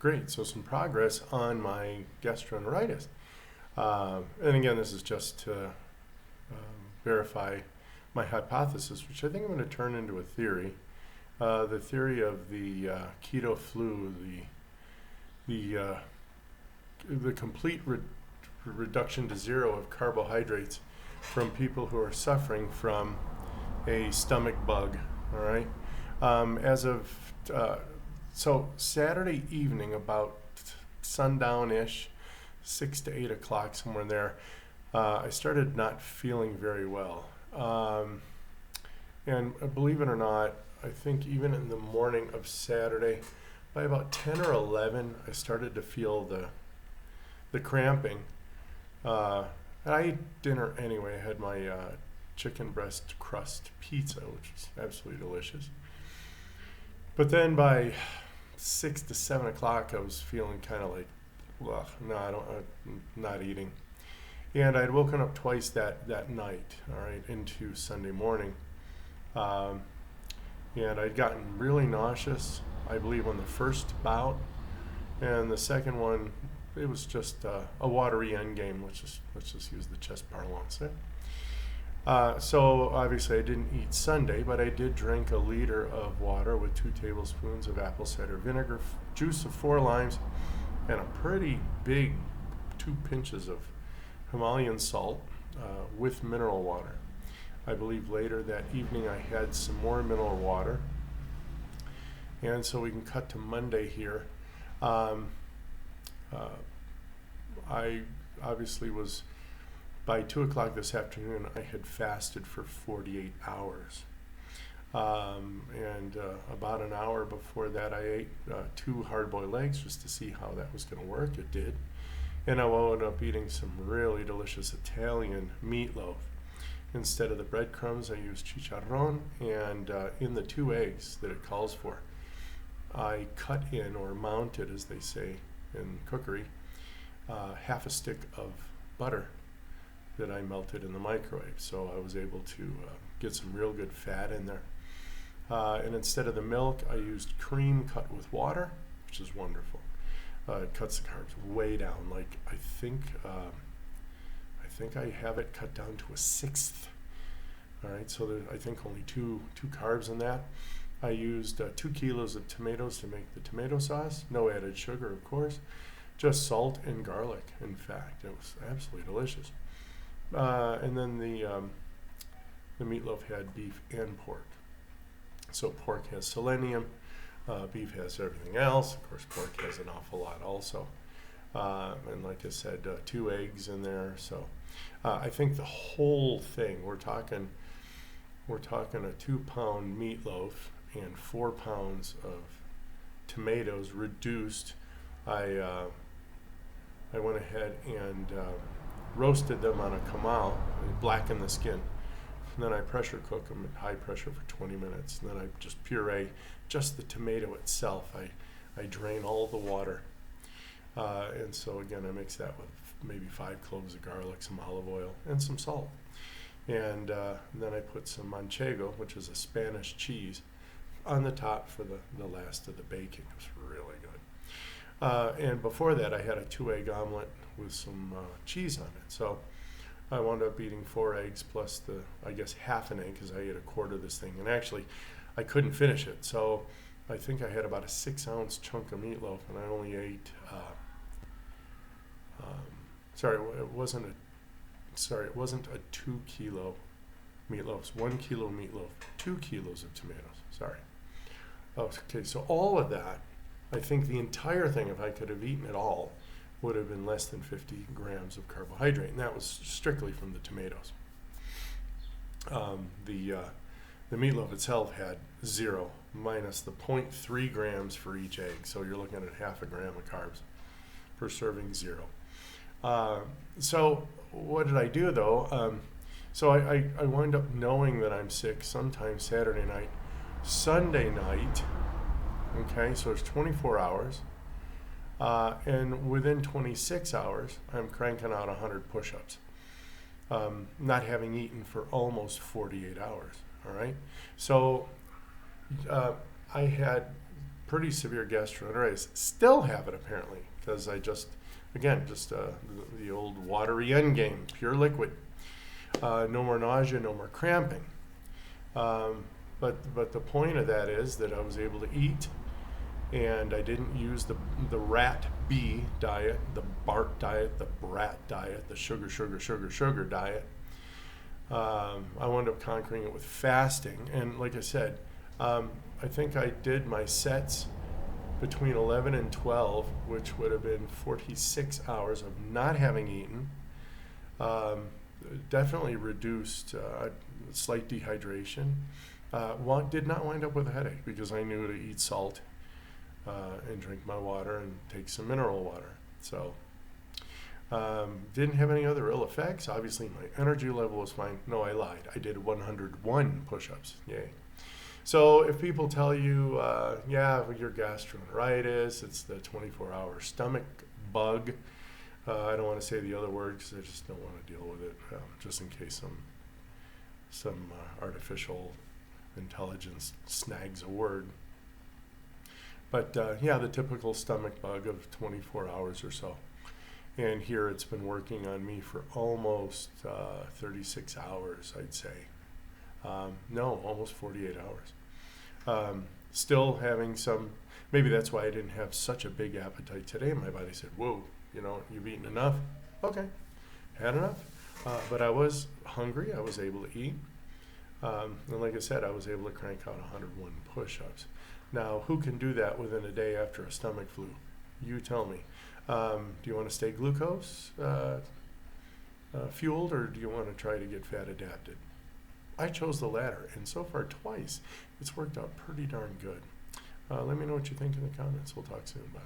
great. So some progress on my gastroenteritis. And again, this is just to verify my hypothesis, which I think I'm going to turn into a theory. The theory of the keto flu, the complete reduction to zero of carbohydrates from people who are suffering from a stomach bug. All right. So Saturday evening, about sundown-ish, 6 to 8 o'clock, somewhere in there, I started not feeling very well. And believe it or not, I think even in the morning of Saturday, by about 10 or 11, I started to feel the cramping. And I ate dinner anyway. I had my chicken breast crust pizza, which was absolutely delicious. But then by 6 to 7 o'clock, I was feeling kind of like, well, no, I'm not eating. And I'd woken up twice that night, all right, into Sunday morning. And I'd gotten really nauseous, I believe, on the first bout. And the second one, it was just a watery endgame. Let's just use the chest parlance there. So obviously I didn't eat Sunday, but I did drink a liter of water with 2 tablespoons of apple cider vinegar, juice of 4 limes, and a pretty big 2 pinches of Himalayan salt with mineral water. I believe later that evening I had some more mineral water. And so we can cut to Monday here. I obviously was, by 2 o'clock this afternoon, I had fasted for 48 hours. And about an hour before that, I ate 2 hard-boiled eggs just to see how that was going to work. It did. And I wound up eating some really delicious Italian meatloaf. Instead of the breadcrumbs, I used chicharron, and in the 2 eggs that it calls for, I cut in, or mounted, as they say in cookery, half a stick of butter that I melted in the microwave. So I was able to get some real good fat in there. And instead of the milk, I used cream cut with water, which is wonderful. It cuts the carbs way down. Like I think I have it cut down to a 1/6. All right, so there's, I think, only two carbs in that. I used 2 kilos of tomatoes to make the tomato sauce. No added sugar, of course. Just salt and garlic. In fact, it was absolutely delicious. And then the meatloaf had beef and pork. So pork has selenium. Beef has everything else. Of course, pork has an awful lot also. And like I said, 2 eggs in there. So I think the whole thing, we're talking a 2-pound meatloaf and 4 pounds of tomatoes reduced. I went ahead and roasted them on a comal and blackened the skin. And then I pressure cook them at high pressure for 20 minutes. And then I just puree just the tomato itself. I drain all the water. And so again, I mix that with maybe 5 cloves of garlic, some olive oil, and some salt. And then I put some manchego, which is a Spanish cheese, on the top for the last of the baking. It was really good. And before that, I had a 2-egg omelet with some cheese on it. So I wound up eating 4 eggs plus half an egg, because I ate a quarter of this thing. And actually, I couldn't finish it. So I think I had about a 6-ounce chunk of meatloaf, and I only ate, it wasn't a 2 kilo meatloaf. It's 1 kilo meatloaf, 2 kilos of tomatoes. Sorry. Okay, so all of that, I think the entire thing, if I could have eaten it all, would have been less than 50 grams of carbohydrate, and that was strictly from the tomatoes. The meatloaf itself had 0, minus the 0.3 grams for each egg, so you're looking at half a gram of carbs per serving, 0. So what did I do, though? So I wind up knowing that I'm sick sometime Saturday night. Sunday night, okay, so it's 24 hours. And within 26 hours, I'm cranking out 100 push-ups, not having eaten for almost 48 hours, all right? So I had pretty severe gastroenteritis. Still have it apparently, because I just, again, just the old watery end game, pure liquid. No more nausea, no more cramping. But the point of that is that I was able to eat, and I didn't use the rat B diet, the BART diet, the brat diet, the sugar diet. I wound up conquering it with fasting, and like I said, I think I did my sets between 11 and 12, which would have been 46 hours of not having eaten. Definitely reduced slight dehydration. Did not wind up with a headache because I knew to eat salt and drink my water and take some mineral water. So didn't have any other ill effects. Obviously, my energy level was fine. No, I lied. I did 101 push-ups. Yay. So if people tell you, yeah, your gastroenteritis, it's the 24-hour stomach bug. I don't want to say the other word because I just don't want to deal with it, just in case some artificial intelligence snags a word. But yeah, the typical stomach bug of 24 hours or so. And here it's been working on me for almost 36 hours, I'd say. No, almost 48 hours. Still having some, maybe that's why I didn't have such a big appetite today. My body said, whoa, you've eaten enough. Okay, had enough. But I was hungry. I was able to eat. And like I said, I was able to crank out 101 push-ups. Now, who can do that within a day after a stomach flu? You tell me. Do you want to stay glucose fueled, or do you want to try to get fat adapted? I chose the latter, and so far twice, it's worked out pretty darn good. Let me know what you think in the comments. We'll talk soon. Bye.